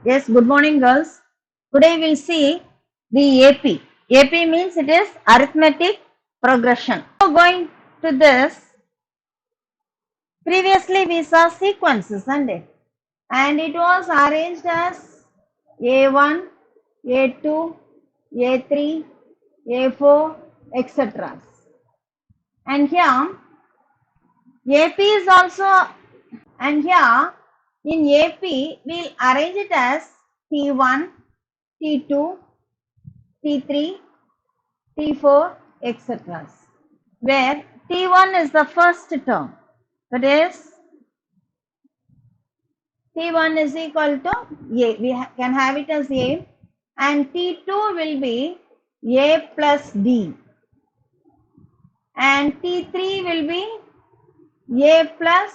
Yes, good morning, girls. Today we'll see the AP. AP means it is arithmetic progression. So going to this, previously we saw sequences, isn't it? And it was arranged as A1, A2, A3, A4, etc. And here AP is also, and here in AP we'll arrange it as T1, T2, T3, T4, etc. Where T1 is the first term, that is T1 is equal to A, we can have it as A, and T2 will be A plus D, and T3 will be A plus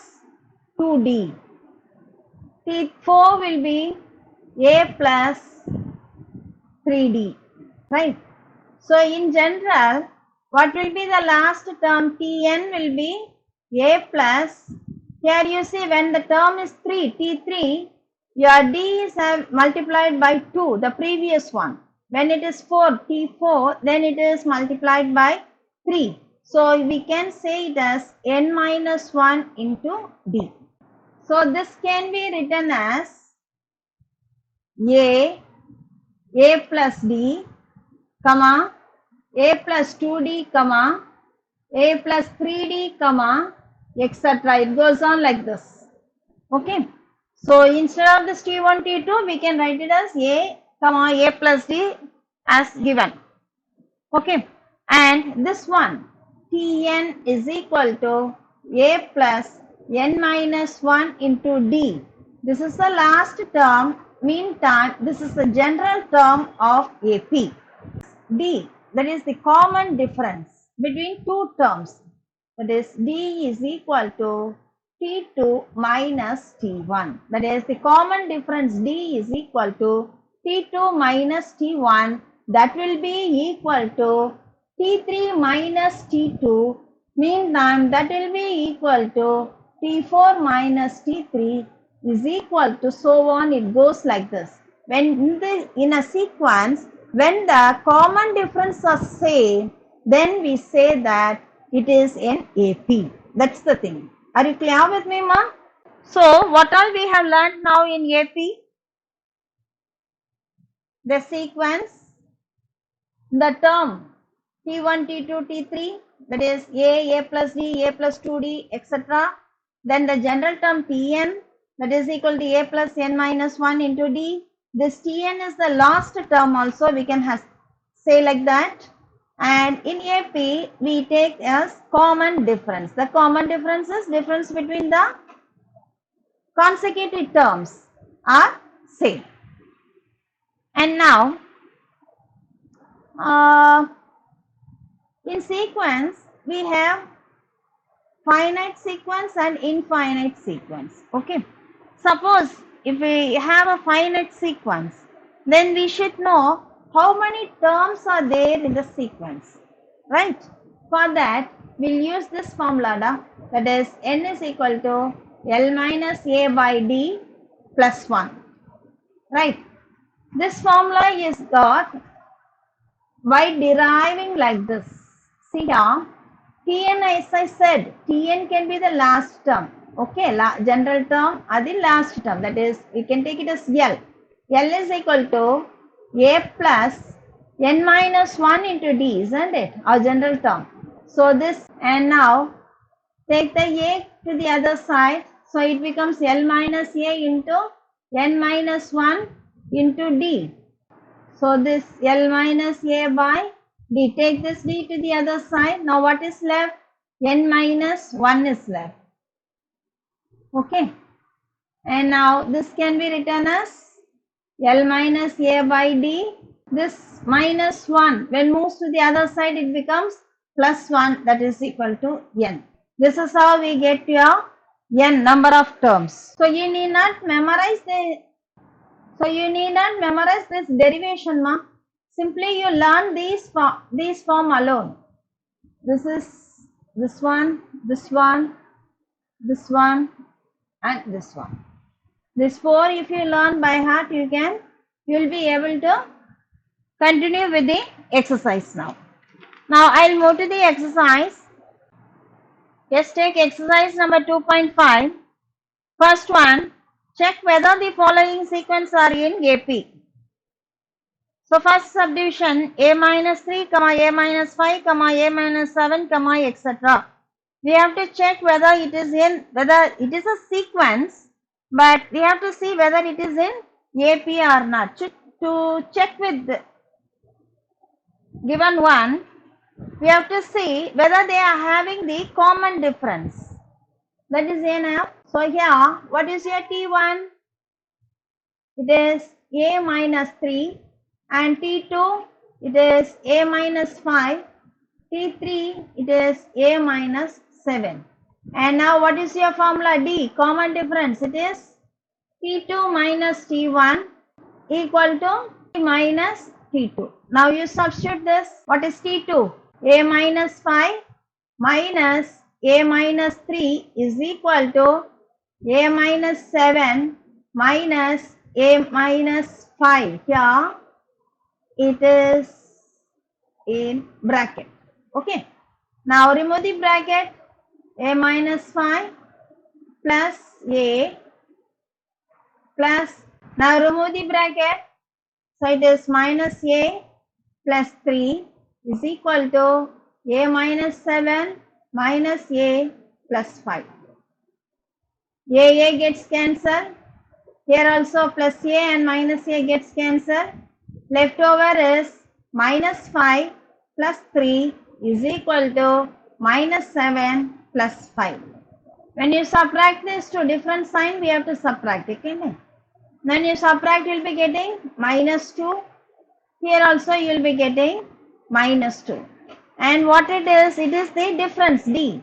2D, T4 will be A plus 3D, right? So in general, what will be the last term? Tn will be a plus. Here you see when the term is 3, T3, your D is multiplied by 2, the previous one. When it is 4, T4, then it is multiplied by 3. So we can say it as n minus 1 into D. So this can be written as A plus D, comma, a plus 2d, comma, a plus 3d, comma, etc. It goes on like this. Okay. So instead of this T1, T2, we can write it as a, comma, a plus d as given. Okay. And this one, Tn is equal to a plus n minus 1 into d. This is the last term. Meantime, this is the general term of AP. D, that is the common difference between two terms, that is D is equal to T2 minus T1, that is the common difference D is equal to T2 minus T1, that will be equal to T3 minus T2, meantime that will be equal to T4 minus T3 is equal to, so on it goes like this. When in a sequence, when the common difference are same, then we say that it is an AP. That's the thing. Are you clear with me, ma? So, what all we have learned now in AP? The sequence, the term T1, T2, T3, that is A plus D, A plus 2D, etc. Then the general term Tn, that is equal to A plus n minus 1 into D. This Tn is the last term also, we can say like that. And in AP, we take as common difference. The common difference is difference between the consecutive terms are same. And now, in sequence, we have finite sequence and infinite sequence. Okay. Suppose if we have a finite sequence, then we should know how many terms are there in the sequence, right? For that, we'll use this formula, that is n is equal to L minus A by D plus 1, right? This formula is got by deriving like this. See here, Tn, as I said, Tn can be the last term. Okay, general term are the last term. That is, we can take it as L. L is equal to A plus n minus 1 into D, isn't it? Our general term. So this, and now take the A to the other side. So it becomes L minus A into n minus 1 into D. So this L minus A by D. Take this D to the other side. Now what is left? N minus 1 is left. Okay. And now this can be written as L minus A by D. This minus 1, when moves to the other side, it becomes plus 1, that is equal to N. This is how we get your N number of terms. So you need not memorize this derivation, ma. Simply you learn these form alone. This is this one, this one, this one, and this one. This 4 if you learn by heart, you'll be able to continue with the exercise now. Now I'll move to the exercise. Just take exercise number 2.5. First one, check whether the following sequence are in AP. So first subdivision, a minus 3, comma a minus 5, comma a minus 7, comma etc. We have to check whether it is a sequence, but we have to see whether it is in AP or not. To check with the given one, we have to see whether they are having the common difference. That is enough. So here, what is your T1? It is a minus 3, and T2 it is a minus 5, T3 it is a minus 7. And now what is your formula? D, common difference, it is T2 minus T1 equal to T minus T2. Now you substitute this. What is T2? A minus 5 minus a minus 3 is equal to a minus 7 minus a minus 5. Here it is in bracket. Okay. Now remove the bracket. A minus 5 plus a plus, now remove the bracket. So it is minus a plus 3 is equal to a minus 7 minus a plus 5. A gets cancelled. Here also plus a and minus a gets cancelled. Left over is minus 5 plus 3 is equal to minus 7 plus 5. When you subtract this to different sign, we have to subtract. Okay? Then you subtract, you will be getting minus 2. Here also you will be getting minus 2. And what it is the difference D.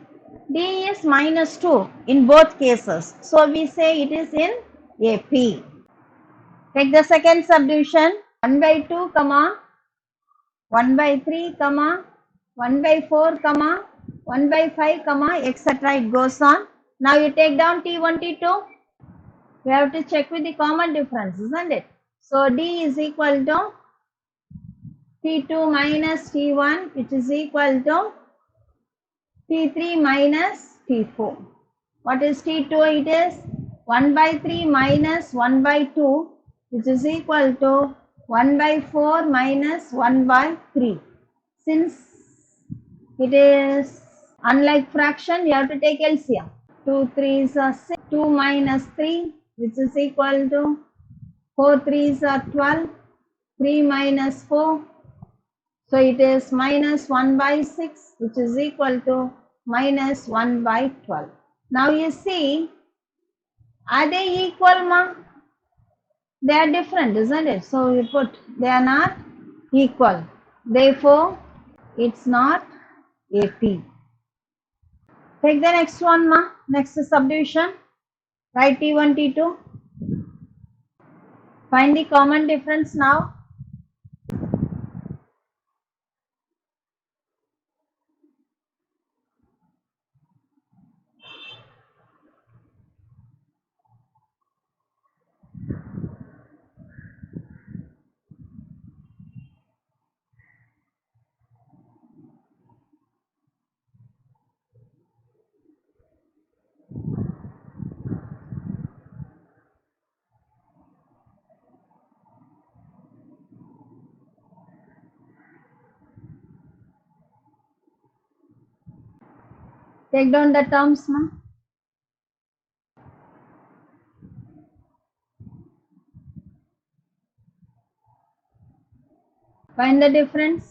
D is minus 2 in both cases. So we say it is in AP. Take the second subdivision, 1 by 2, comma, 1 by 3, comma, 1 by 4, comma, 1 by 5, comma, etc. It goes on. Now you take down T1, T2. We have to check with the common difference, isn't it? So D is equal to T2 minus T1, which is equal to T3 minus T4. What is T2? It is 1 by 3 minus 1 by 2, which is equal to 1 by 4 minus 1 by 3. Since it is unlike fraction, you have to take LCM. 2 3s are 6, 2 minus 3, which is equal to 4 3s are 12, 3 minus 4. So it is minus 1 by 6, which is equal to minus 1 by 12. Now you see, are they equal, ma? They are different, isn't it? So you put they are not equal. Therefore, it's not AP. Take the next one, ma. Next subdivision. Write T1, T2. Find the common difference now. Take down the terms, ma. Find the difference.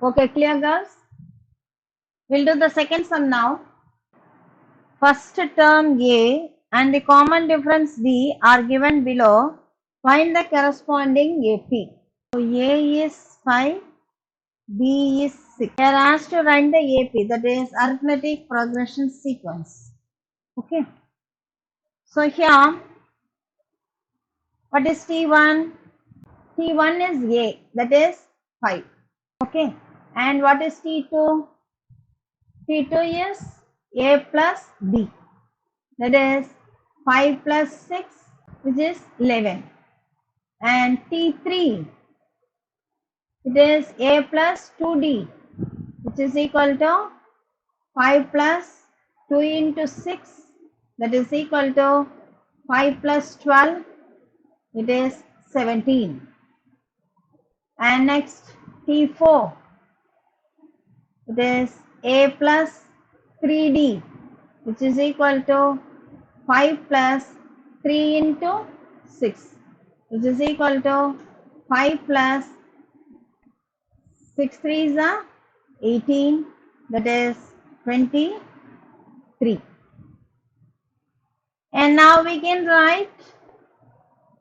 Okay, clear girls? We'll do the second sum now. First term A and the common difference B are given below. Find the corresponding AP. So A is 5, B is 6. We are asked to write the AP, that is arithmetic progression sequence. Okay. So here, what is T1? T1 is A, that is 5. Okay. And what is T2? T2 is A plus B, that is 5 plus 6, which is 11. And T3, it is A plus 2D, which is equal to 5 plus 2 into 6, that is equal to 5 plus 12, it is 17. And next T4, it is A plus 3D, which is equal to 5 plus 3 into 6, which is equal to 5 plus 6 3s are 18, that is 23. And now we can write,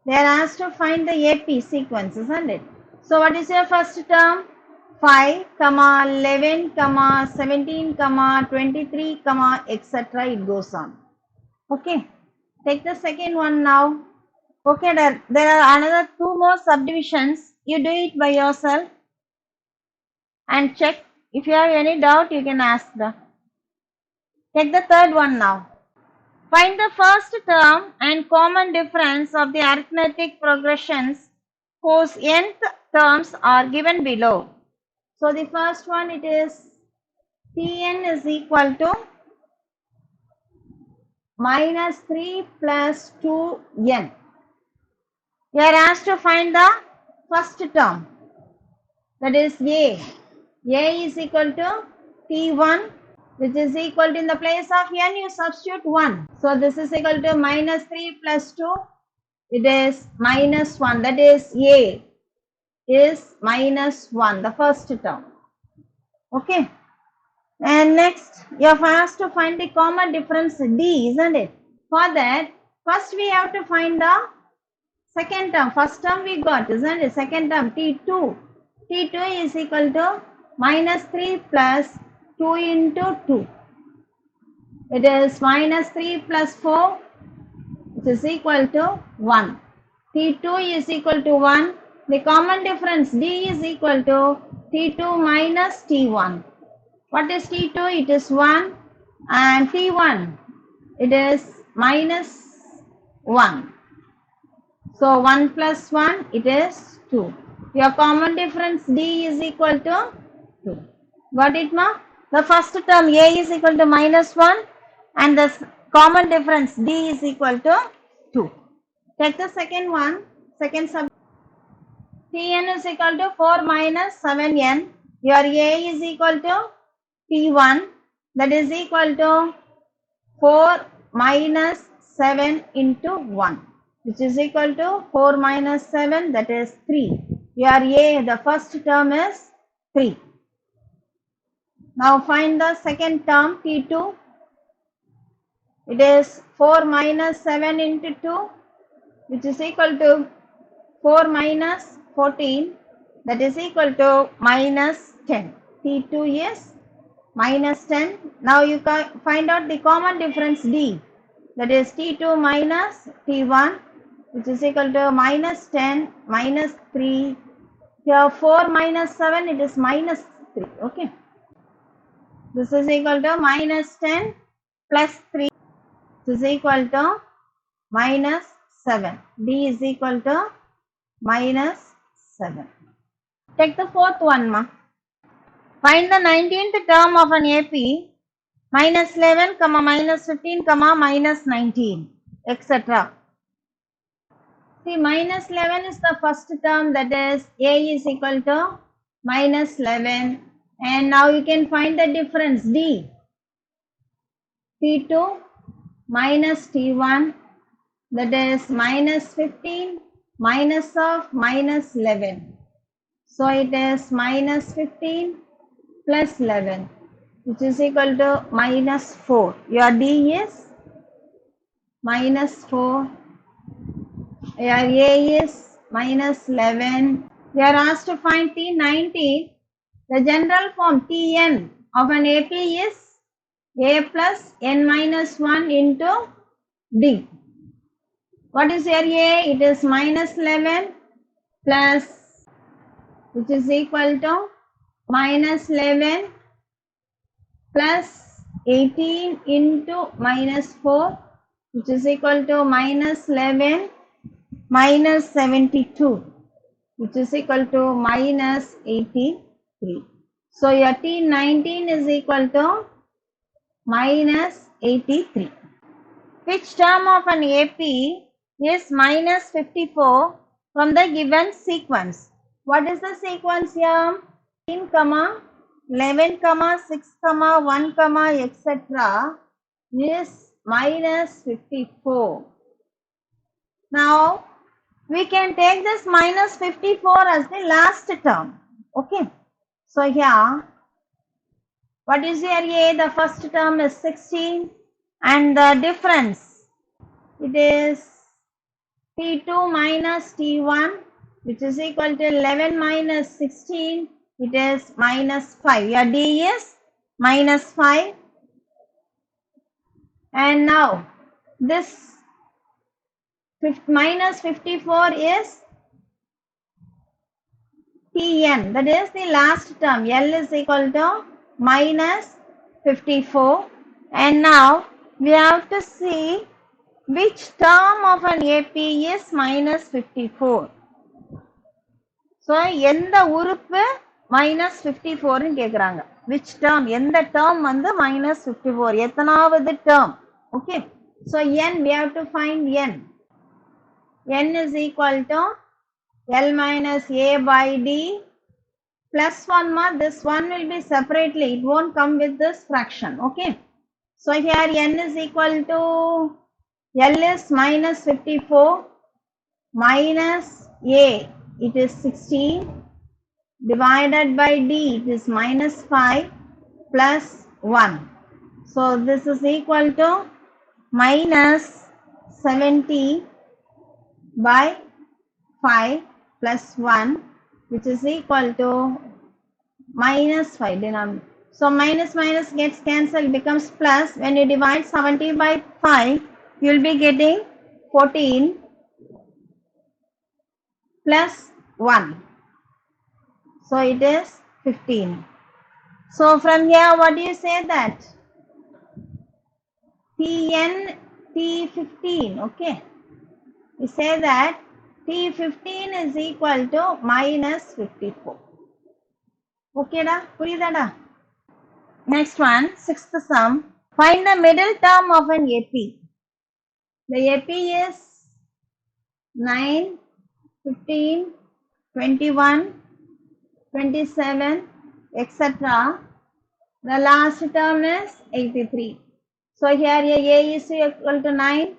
they are asked to find the AP sequence, isn't it? So what is your first term? 5, 11, 17, 23, etc. It goes on. Okay. Take the second one now. Okay, there are another 2 more subdivisions. You do it by yourself and check. If you have any doubt, you can ask the. Take the third one now. Find the first term and common difference of the arithmetic progressions whose nth terms are given below. So the first one, it is Tn is equal to minus 3 plus 2n. We are asked to find the first term, that is A. A is equal to T1, which is equal to, in the place of n you substitute 1. So this is equal to minus 3 plus 2, it is minus 1, that is A is minus 1, the first term. Okay. And next you are asked to find the common difference D, isn't it? For that, first we have to find the second term. First term we got, isn't it? Second term T2. T2 is equal to minus 3 plus 2 into 2. It is minus 3 plus 4, which is equal to 1. T2 is equal to 1. The common difference D is equal to T2 minus T1. What is T2? It is 1. And T1, it is minus 1. So 1 plus 1, it is 2. Your common difference D is equal to 2. Got it, ma? The first term A is equal to minus 1 and the common difference D is equal to 2. Take the second one, second sub. Tn is equal to 4 minus 7n. Your A is equal to T1, that is equal to 4 minus 7 into 1, which is equal to 4 minus 7, that is 3. Your A, the first term is 3. Now find the second term T2. It is 4 minus 7 into 2, which is equal to 4 minus 14, that is equal to minus 10. T2 is minus 10. Now you can find out the common difference D, that is T2 minus T1, which is equal to minus 10 minus 3. Here 4 minus 7, it is minus 3. Okay. This is equal to minus 10 plus 3. This is equal to minus 7. D is equal to minus 7. Take the fourth one, ma. Find the 19th term of an AP, minus 11, minus 15, minus 19, etc. See, minus 11 is the first term, that is A is equal to minus 11. And now you can find the difference D. T2 minus T1, that is minus 15 minus of minus 11. So it is minus 15 plus 11, which is equal to minus 4. Your D is minus 4. Your A is minus 11. We are asked to find T19. The general form Tn of an AP is A plus n minus 1 into D. What is your A? It is minus 11 plus, which is equal to minus 11 plus 18 into minus 4, which is equal to minus 11 minus 72, which is equal to minus 83. So your T19 is equal to minus 83. Which term of an AP is minus 54 from the given sequence? What is the sequence here? 10, 11, 6, 1, etc. is minus 54. Now, we can take this minus 54 as the last term. Okay. So, here, what is your A? The first term is 16 and the difference, it is T2 minus T1, which is equal to 11 minus 16, it is minus 5. Your D is minus 5. And now, this minus 54 is Tn, that is the last term. L is equal to minus 54. And now, we have to see which term of an AP is minus 54. So, எந்த உறுப்பு minus 54 ன்னு கேக்குறாங்க. Which term? எந்த term வந்து minus 54? எத்தனாவது term? Okay. So, n, we have to find n. n is equal to L minus A by D plus 1 ma, this 1 will be separately. It won't come with this fraction. Okay. So, here n is equal to L is minus 54 minus A, it is 16 divided by D, it is minus 5 plus 1. So, this is equal to minus 70 by 5 plus 1, which is equal to minus 5 denominator. So, minus minus gets cancelled, becomes plus. When you divide 70 by 5, you will be getting 14 plus 1. So, it is 15. So, from here, what do you say that? Tn, T15, okay. We say that T15 is equal to minus 54. Okay, da? Puriyada? Next one, sixth sum. Find the middle term of an AP. The AP is 9, 15, 21, 27, etc. The last term is 83. So here A is equal to 9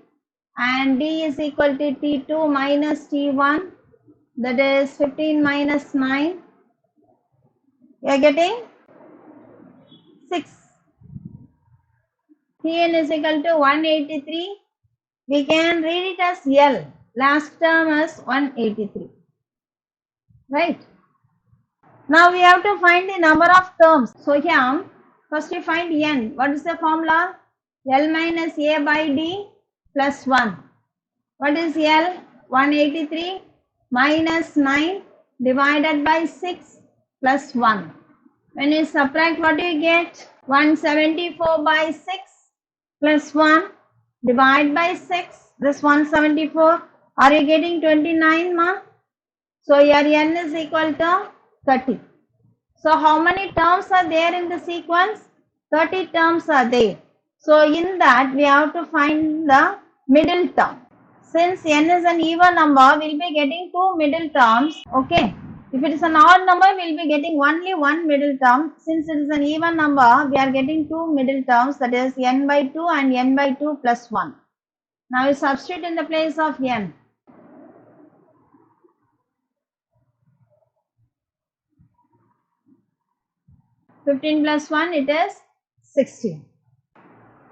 and D is equal to T2 minus T1, that is 15 minus 9. You are getting 6. Tn is equal to 183. We can read it as L. Last term is 183. Right? Now we have to find the number of terms. So here, first we find n. What is the formula? L minus A by D plus 1. What is L? 183 minus 9 divided by 6 plus 1. When you subtract, what do you get? 174 by 6 plus 1 divide by 6. This 174. Are you getting 29, ma? So your n is equal to 30. So how many terms are there in the sequence? 30 terms are there. So in that we have to find the middle term. Since n is an even number, we will be getting 2 middle terms. Okay. If it is an odd number, we will be getting only one middle term. Since it is an even number, we are getting 2 middle terms, that is n by 2 and n by 2 plus 1. Now we substitute in the place of n. 15 plus 1, it is 16.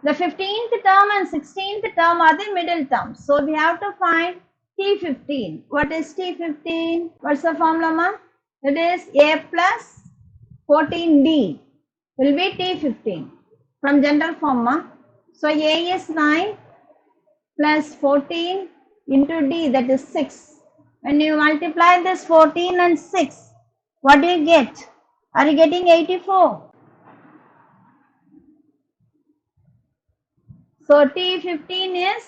The 15th term and 16th term are the middle terms. So we have to find T15. What is T15? What's the formula, ma? It is A plus 14D will be T15 from general form, ma. So A is 9 plus 14 into D, that is 6. When you multiply this 14 and 6, what do you get? Are you getting 84? So T15 is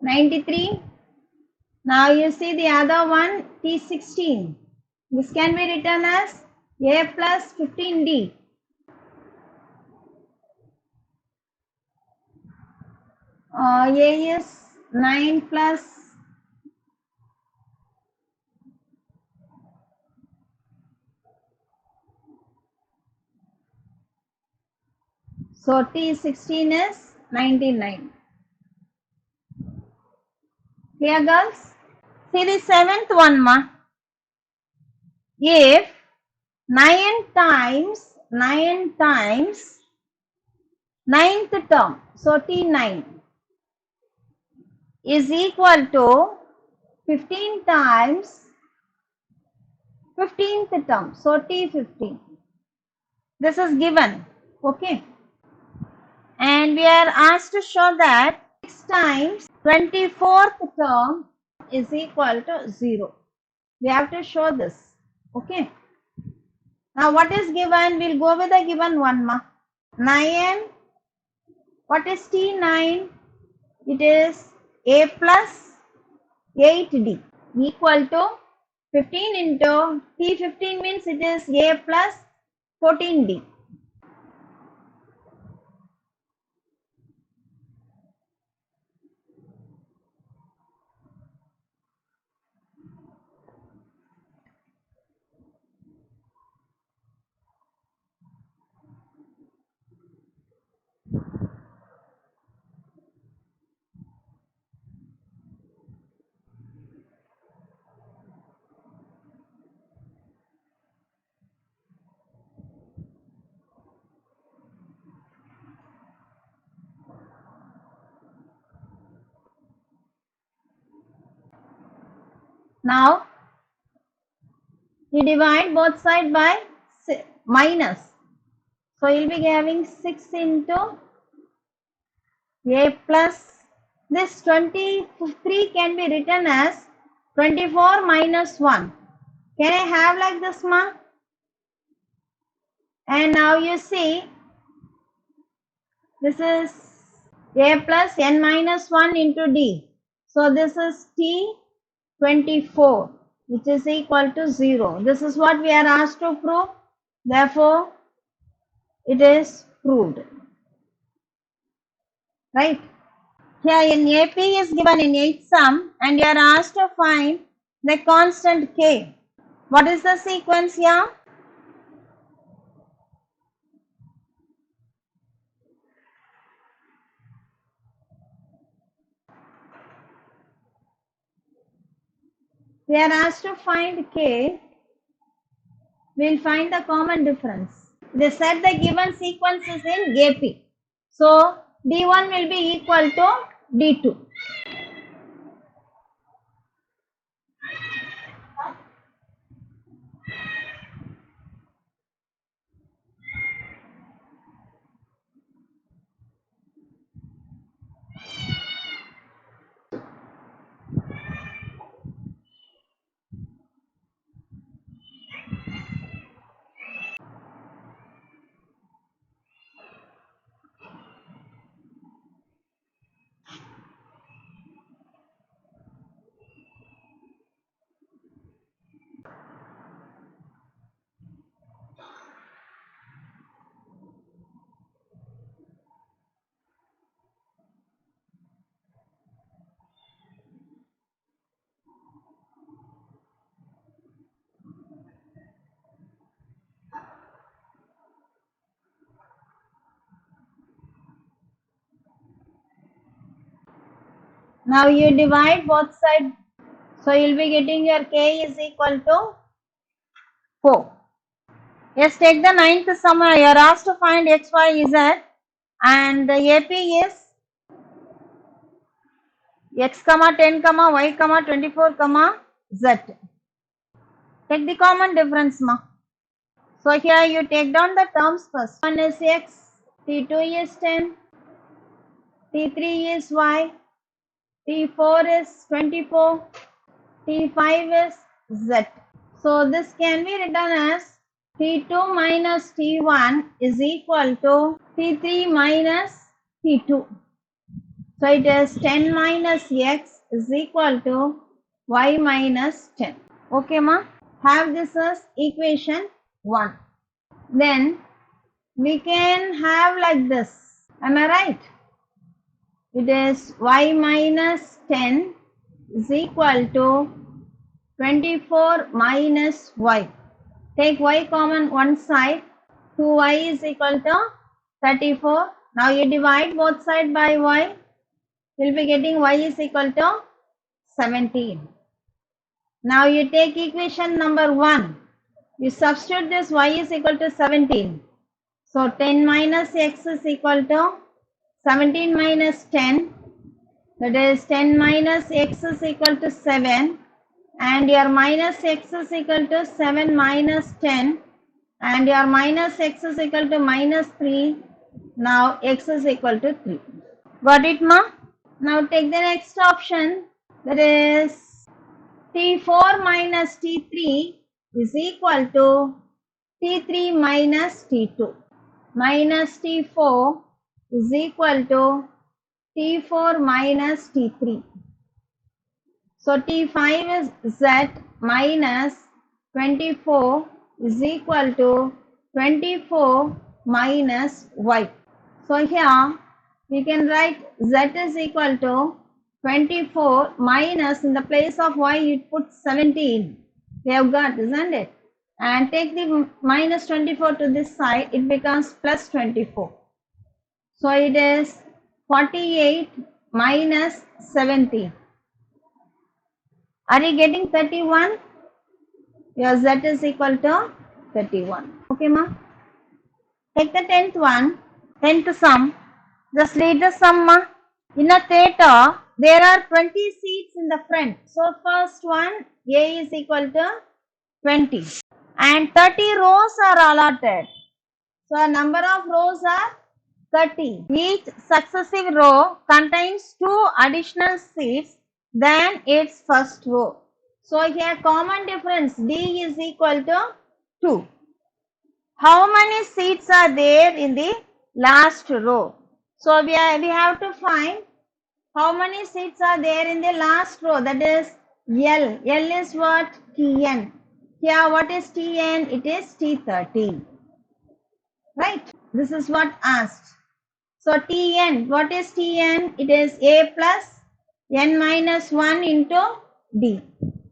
93. Now you see the other one, T16. This can be written as A plus 15D. A is 9 plus, so T16 is 99. Clear, girls? See the seventh one, ma. If 9 times ninth term, so T9 is equal to 15 times 15th term, so T15. This is given, okay, and we are asked to show that 6 times 24th term is equal to 0. We have to show this, okay. Now what is given? We'll go with the given one, ma. 9, what is T9? It is A plus 8D equal to 15 into T15 means it is A plus 14D. Now you divide both sides by minus. So you'll be having 6 into A plus, this 23 can be written as 24 minus 1. Can I have like this, ma? And now you see, this is A plus n minus 1 into D. So this is T24, which is equal to 0. This is what we are asked to prove. Therefore, it is proved. Right? Here in AP is given in 8th sum and you are asked to find the constant K. What is the sequence here? We are asked to find K. We will find the common difference. They said the given sequence is in AP. So D1 will be equal to D2. Now you divide both sides. So you will be getting your K is equal to 4. Yes, take the ninth sum. You are asked to find x, y, z, and the AP is x, 10, y, 24, z. Take the common difference, ma. So here you take down the terms first. 1 is x, T2 is 10, T3 is y, T4 is 24, T5 is z. So this can be written as T2 minus T1 is equal to T3 minus T2. So it is 10 minus x is equal to y minus 10. Okay, ma? Have this as equation 1. Then we can have like this. Am I right? It is y minus 10 is equal to 24 minus y. Take y common one side. 2y is equal to 34. Now you divide both sides by y. You'll be getting y is equal to 17. Now you take equation number 1. You substitute this y is equal to 17. So 10 minus x is equal to 17 minus 10. That is 10 minus x is equal to 7. And your minus x is equal to 7 minus 10. And your minus x is equal to minus 3. Now x is equal to 3. Got it, ma? Now take the next option. That is T4 minus T3 is equal to T3 minus T2. Minus T4 is equal to T4 minus T3. So T5 is Z minus 24 is equal to 24 minus Y. So here we can write Z is equal to 24 minus, in the place of Y you put 17. We have got, isn't it? And take the minus 24 to this side, it becomes plus 24. So it is 48 minus 17. Are you getting 31? Your Z is equal to 31. Okay, ma? Take the 10th one, 10th sum. Just read the sum, ma. In a theatre, there are 20 seats in the front. So first one, A is equal to 20. And 30 rows are allotted. So number of rows are 30. Each successive row contains 2 additional seats than its first row. So here common difference D is equal to 2. How many seats are there in the last row? So we have to find how many seats are there in the last row, that is L. L is what? Tn. Here what is Tn? It is T30. Right? This is what asked. So Tn, what is Tn? It is A plus n minus 1 into D.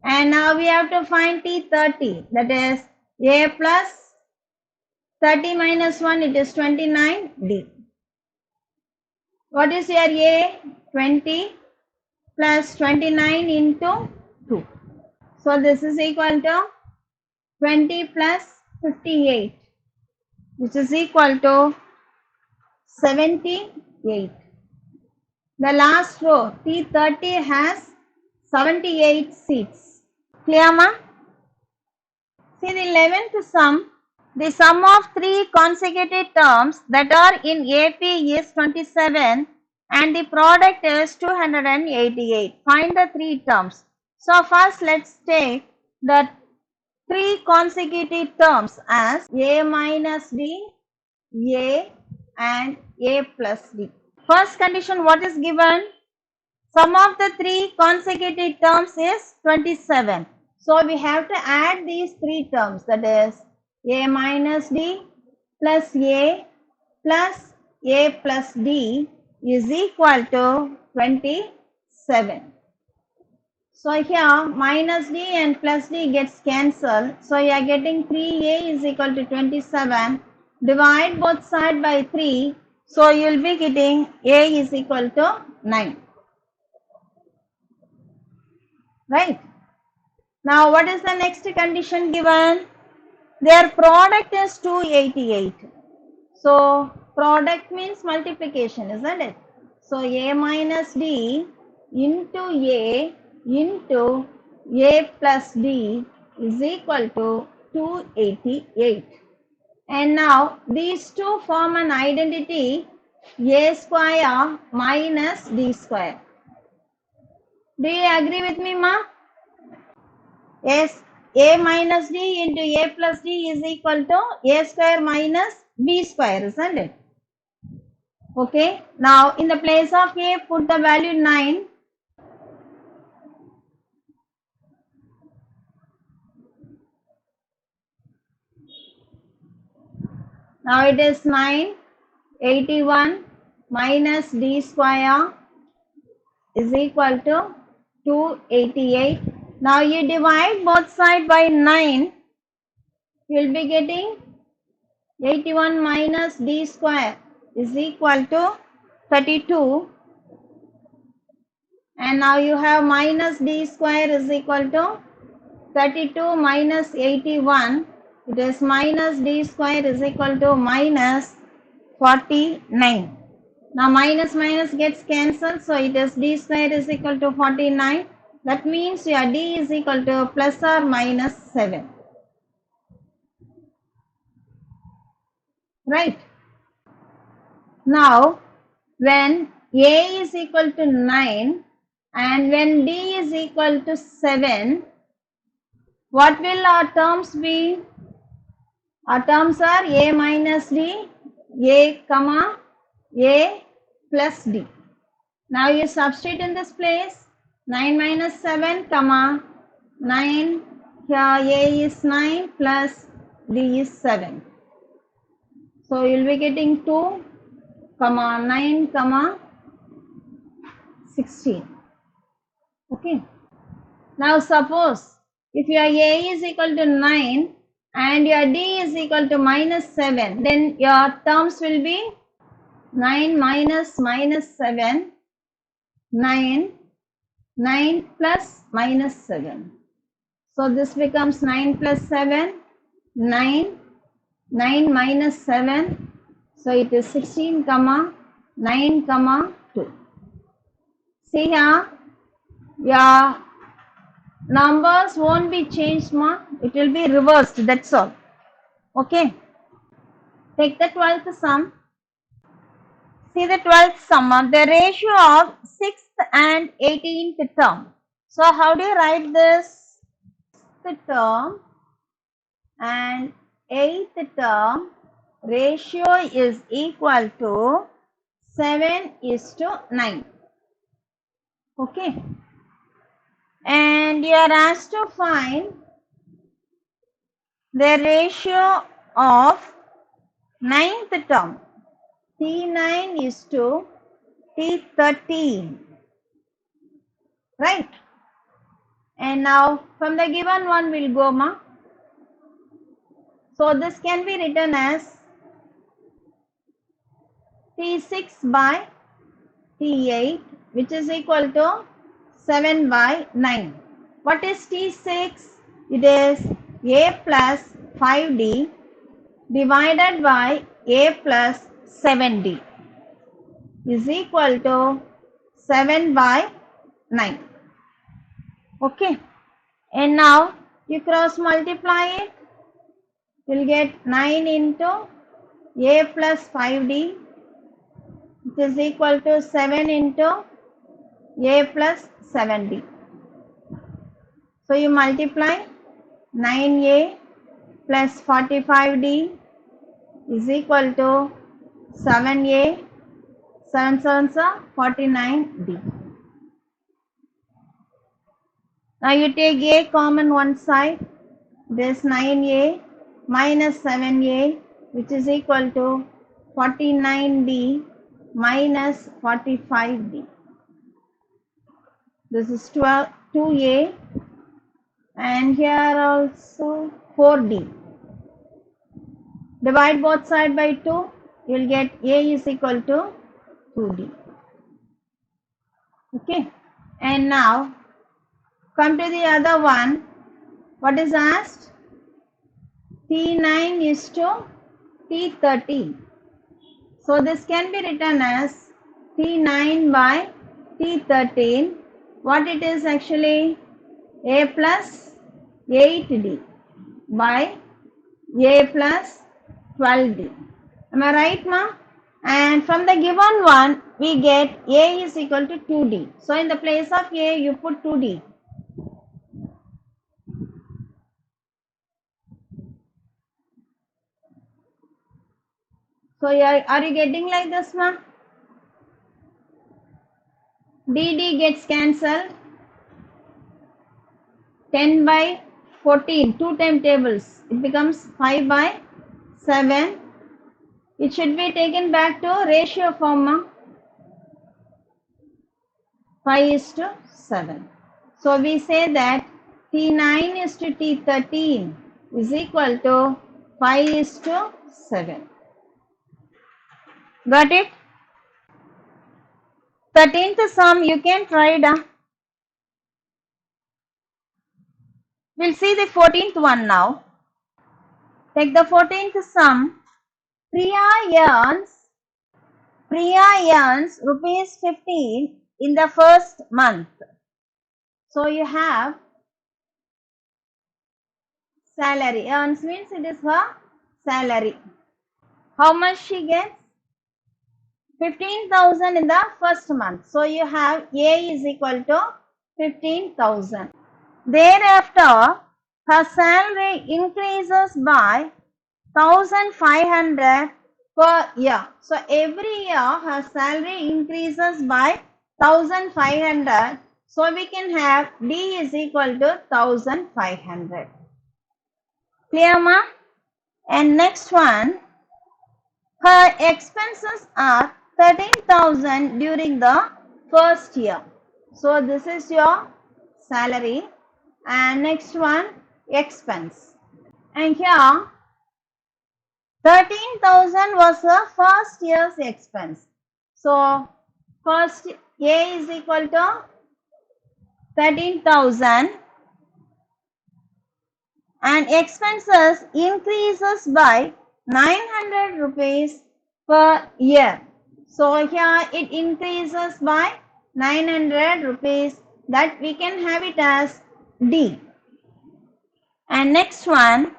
And now we have to find T30, that is A plus 30 minus 1, it is 29 D. What is your A? 20 plus 29 into 2. So this is equal to 20 plus 58, which is equal to 78. The last row, T30 has 78 seats. Clear, ma? See the 11th sum. The sum of 3 consecutive terms that are in AP is 27 and the product is 288. Find the 3 terms. So first let's take the 3 consecutive terms as A minus D, A and A plus D. First condition, what is given? Sum of the 3 consecutive terms is 27. So we have to add these 3 terms, that is A minus D plus A plus D is equal to 27. So here minus D and plus D gets cancelled. So you are getting 3A is equal to 27. Divide both sides by 3. So you will be getting A is equal to 9. Right. Now what is the next condition given? Their product is 288. So product means multiplication, isn't it? So a minus d into a into a plus d is equal to 288. And now these two form an identity a square minus d square. Do you agree with me, ma? Yes, a minus d into a plus d is equal to a square minus b square, isn't it? Okay, now in the place of a, put the value 9. Now it is 981 minus d square is equal to 288. Now you divide both sides by 9. You will be getting 81 minus d square is equal to 32. And now you have minus d square is equal to 32 minus 81. It is minus d square is equal to minus 49. Now minus minus gets cancelled, so it is d square is equal to 49. That means your d is equal to plus or minus 7. Right? Now when a is equal to 9 and when d is equal to 7, what will our terms be? Our terms are a minus d, a comma a plus d. Now you substitute in this place 9 minus 7 comma 9, here a is 9 plus d is 7. So you will be getting 2 comma 9 comma 16. Okay. Now suppose if your a is equal to 9 and your d is equal to minus 7, then your terms will be 9 minus minus 7, 9, 9 plus minus 7. So this becomes 9 plus 7, 9, 9 minus 7. So it is 16 comma 9 comma 2. See here, your numbers won't be changed, ma. It will be reversed, that's all. Okay. Take the 12th sum. See the 12th sum, the ratio of 6th and 18th term. So how do you write this? The term and 8th term ratio is equal to 7:9. Okay. And you are asked to find the ratio of 9th term. T9 is to T13. Right? And now from the given one we'll go, ma. So this can be written as T6 by T8, which is equal to 7 by 9. What is T6? It is A plus 5D divided by A plus 7D is equal to 7 by 9. Okay. And now you cross multiply it. You'll get 9 into A plus 5D, which is equal to 7 into A plus 7D. So you multiply 9A plus 45D is equal to 7A, 7 7s are 49D. Now you take A common one side, this 9A minus 7A, which is equal to 49D minus 45D. This is 2A and here also 4D. Divide both sides by 2, you will get A is equal to 2D. Okay. And now come to the other one. What is asked? T9 is to T13. So this can be written as T9 by T13. What it is actually? A plus 8D by A plus 12D. Am I right, ma? And from the given one, we get A is equal to 2D. So in the place of A, you put 2D. So are you getting like this, ma? DD gets cancelled. 10 by 14, 2 time tables. It becomes 5 by 7. It should be taken back to ratio form, ma. 5 is to 7. So we say that T9 is to T13 is equal to 5 is to 7. Got it? 13th sum you can try it. We'll see the 14th one now. Take the 14th sum. Priya earns rupees 15 in the first month. So you have salary. Earns means it is her salary. How much she gets? 15,000 in the first month. So you have A is equal to 15,000. Thereafter, her salary increases by 1,500 per year. So every year her salary increases by 1,500. So we can have D is equal to 1,500. Clear, ma? And next one, her expenses are 13,000 during the first year. So this is your salary. And next one, expense. And here 13,000 was the first year's expense. So first A is equal to 13,000 and expenses increases by 900 rupees per year. So here it increases by 900 rupees, that we can have it as D. And next one,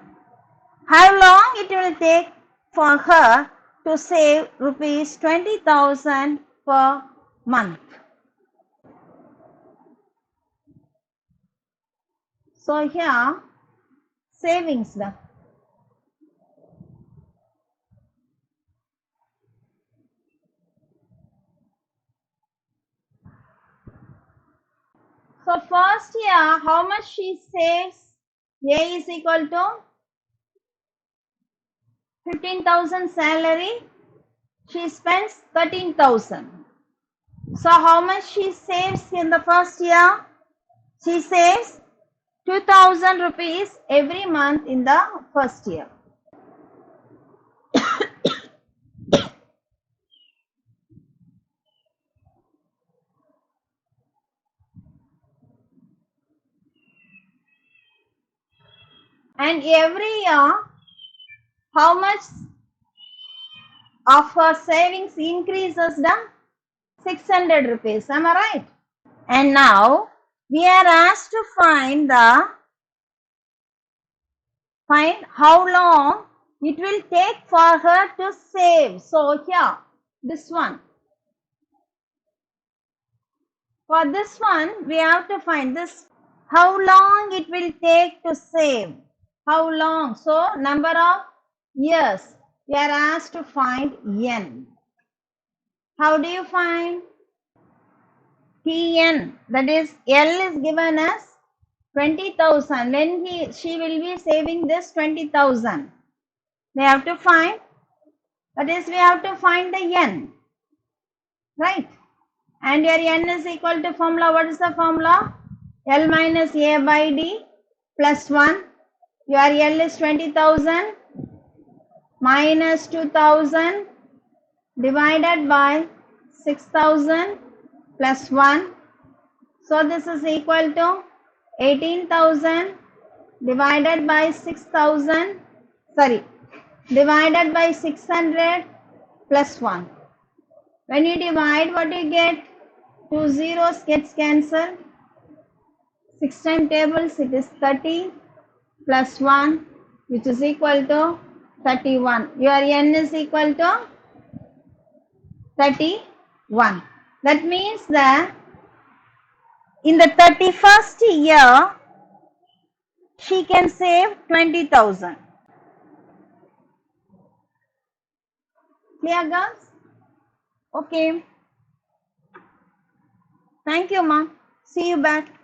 how long it will take for her to save rupees 20,000 per month. So here savings. So first year, how much she saves? A is equal to 15,000 salary. She spends 13,000. So how much she saves in the first year? She saves 2,000 rupees every month in the first year. And every year, how much of her savings increases? The 600 rupees. Am I right? And now we are asked to find how long it will take for her to save. So here, this one. For this one, we have to find this. How long it will take to save? How long? So number of years. We are asked to find N. How do you find? Tn, that is L is given as 20,000. When she will be saving this 20,000, we have to find, that is we have to find the N, right? And your N is equal to formula. What is the formula? L minus A by D plus 1. Your L is 20,000 minus 2,000 divided by 6,000 plus 1. So this is equal to 18,000 divided by 6,000. sorry, divided by 600 plus 1. When you divide, what you get? 2 zeros gets cancelled. 6 times tables, it is 30 plus 1, which is equal to 31. Your n is equal to 31. That means that in the 31st year, she can save 20,000. Clear, girls? Okay. Thank you, ma. See you back.